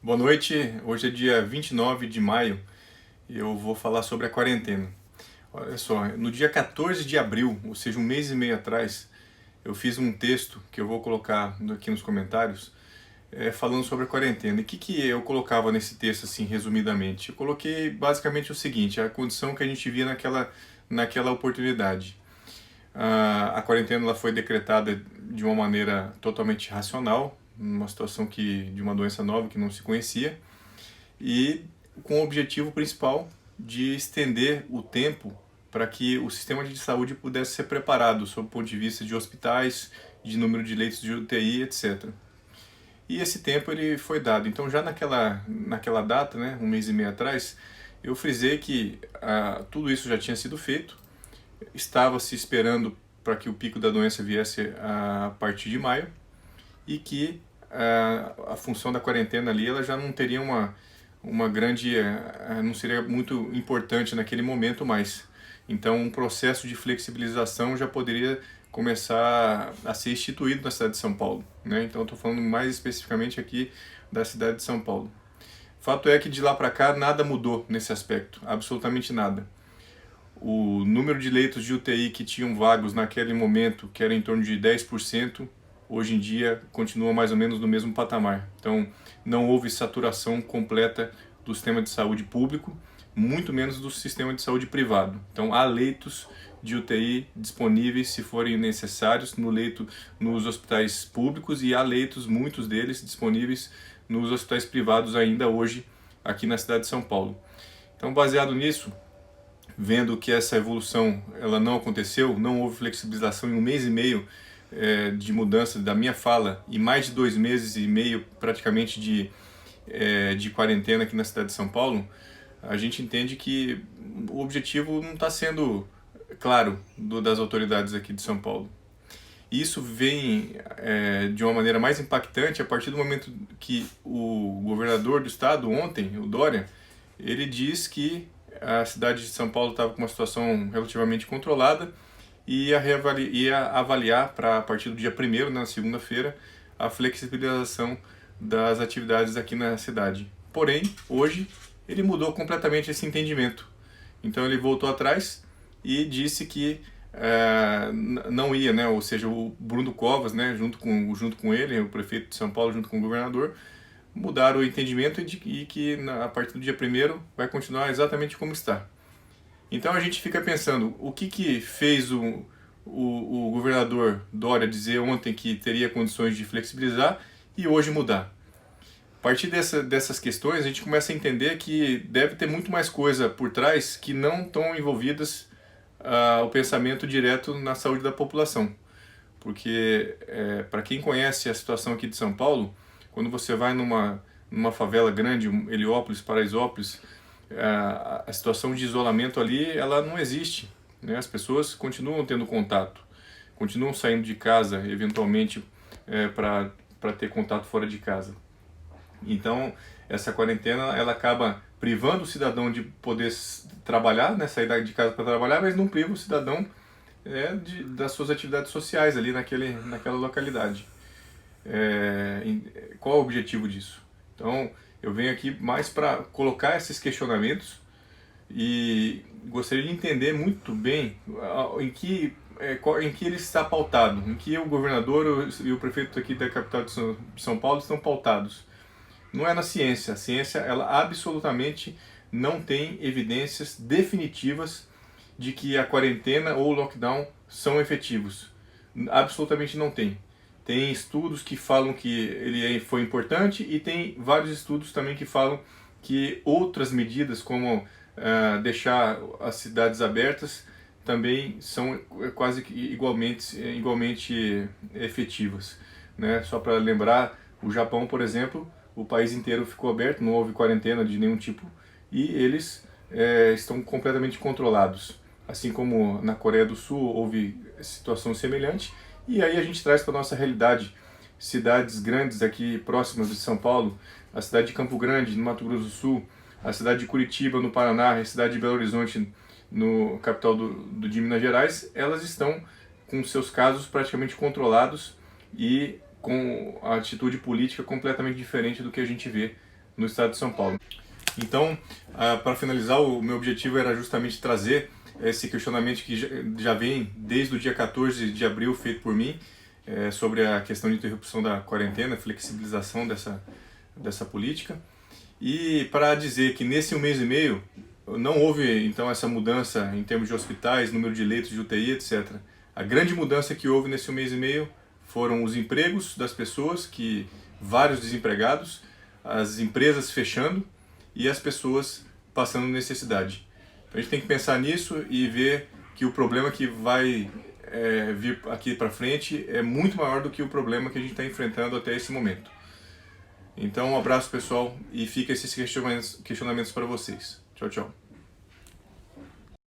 Boa noite, hoje é dia 29 de maio e eu vou falar sobre a quarentena. Olha só, no dia 14 de abril, ou seja, um mês e meio atrás, eu fiz um texto que eu vou colocar aqui nos comentários, falando sobre a quarentena. E o que eu colocava nesse texto, assim, resumidamente? Eu coloquei basicamente o seguinte, a condição que a gente via naquela oportunidade. A quarentena ela foi decretada de uma maneira totalmente racional, numa situação de uma doença nova que não se conhecia, e com o objetivo principal de estender o tempo para que o sistema de saúde pudesse ser preparado sob o ponto de vista de hospitais, de número de leitos de UTI, etc. E esse tempo ele foi dado. Então já naquela data, né, um mês e meio atrás, eu frisei que tudo isso já tinha sido feito, estava se esperando para que o pico da doença viesse a partir de maio e que a função da quarentena ali ela já não teria uma grande, não seria muito importante naquele momento mais. Então, um processo de flexibilização já poderia começar a ser instituído na cidade de São Paulo, né? Então, estou falando mais especificamente aqui da cidade de São Paulo. Fato é que de lá para cá nada mudou nesse aspecto, absolutamente nada. O número de leitos de UTI que tinham vagos naquele momento, que era em torno de 10%, hoje em dia continua mais ou menos no mesmo patamar. Então, não houve saturação completa do sistema de saúde público, muito menos do sistema de saúde privado. Então, há leitos de UTI disponíveis, se forem necessários, nos hospitais públicos, e há leitos, muitos deles, disponíveis nos hospitais privados ainda hoje, aqui na cidade de São Paulo. Então, baseado nisso, vendo que essa evolução ela não aconteceu, não houve flexibilização em um mês e meio de mudança da minha fala e mais de 2 meses e meio praticamente de quarentena aqui na cidade de São Paulo, a gente entende que o objetivo não está sendo claro das autoridades aqui de São Paulo. E isso vem de uma maneira mais impactante a partir do momento que o governador do estado, ontem, o Dória, ele diz que a cidade de São Paulo estava com uma situação relativamente controlada e ia avaliar para a partir do dia 1º, na segunda-feira, a flexibilização das atividades aqui na cidade. Porém, hoje, ele mudou completamente esse entendimento. Então ele voltou atrás e disse que não ia, né? Ou seja, o Bruno Covas, né, junto com ele, o prefeito de São Paulo, junto com o governador, mudaram o entendimento e que a partir do dia 1º vai continuar exatamente como está. Então a gente fica pensando, o que fez o governador Dória dizer ontem que teria condições de flexibilizar e hoje mudar? A partir dessas questões a gente começa a entender que deve ter muito mais coisa por trás que não estão envolvidas o pensamento direto na saúde da população. Porque para quem conhece a situação aqui de São Paulo, quando você vai numa favela grande, Heliópolis, Paraisópolis, a situação de isolamento ali, ela não existe, né? As pessoas continuam tendo contato, continuam saindo de casa, eventualmente, para ter contato fora de casa. Então, essa quarentena, ela acaba privando o cidadão de poder trabalhar, né? Sair de casa para trabalhar, mas não priva o cidadão das suas atividades sociais ali naquela localidade. Qual é o objetivo disso? Então, eu venho aqui mais para colocar esses questionamentos e gostaria de entender muito bem em que ele está pautado, em que o governador e o prefeito aqui da capital de São Paulo estão pautados. Não é na ciência. A ciência, ela absolutamente não tem evidências definitivas de que a quarentena ou o lockdown são efetivos. Absolutamente não tem. Tem estudos que falam que ele foi importante e tem vários estudos também que falam que outras medidas, como deixar as cidades abertas, também são quase que igualmente efetivas, né? Só para lembrar, o Japão, por exemplo, o país inteiro ficou aberto, não houve quarentena de nenhum tipo e eles estão completamente controlados. Assim como na Coreia do Sul houve situação semelhante. E aí a gente traz para a nossa realidade cidades grandes aqui próximas de São Paulo, a cidade de Campo Grande, no Mato Grosso do Sul, a cidade de Curitiba, no Paraná, a cidade de Belo Horizonte, no capital de Minas Gerais, elas estão com seus casos praticamente controlados e com a atitude política completamente diferente do que a gente vê no estado de São Paulo. Então, para finalizar, o meu objetivo era justamente trazer esse questionamento que já vem desde o dia 14 de abril feito por mim, sobre a questão de interrupção da quarentena, flexibilização dessa política, e para dizer que nesse 1 mês e meio não houve então essa mudança em termos de hospitais, número de leitos de UTI, etc. A grande mudança que houve nesse 1 mês e meio foram os empregos das pessoas, vários desempregados, as empresas fechando e as pessoas passando necessidade. Então a gente tem que pensar nisso e ver que o problema que vai vir aqui para frente é muito maior do que o problema que a gente está enfrentando até esse momento. Então um abraço, pessoal, e fica esses questionamentos para vocês. Tchau, tchau.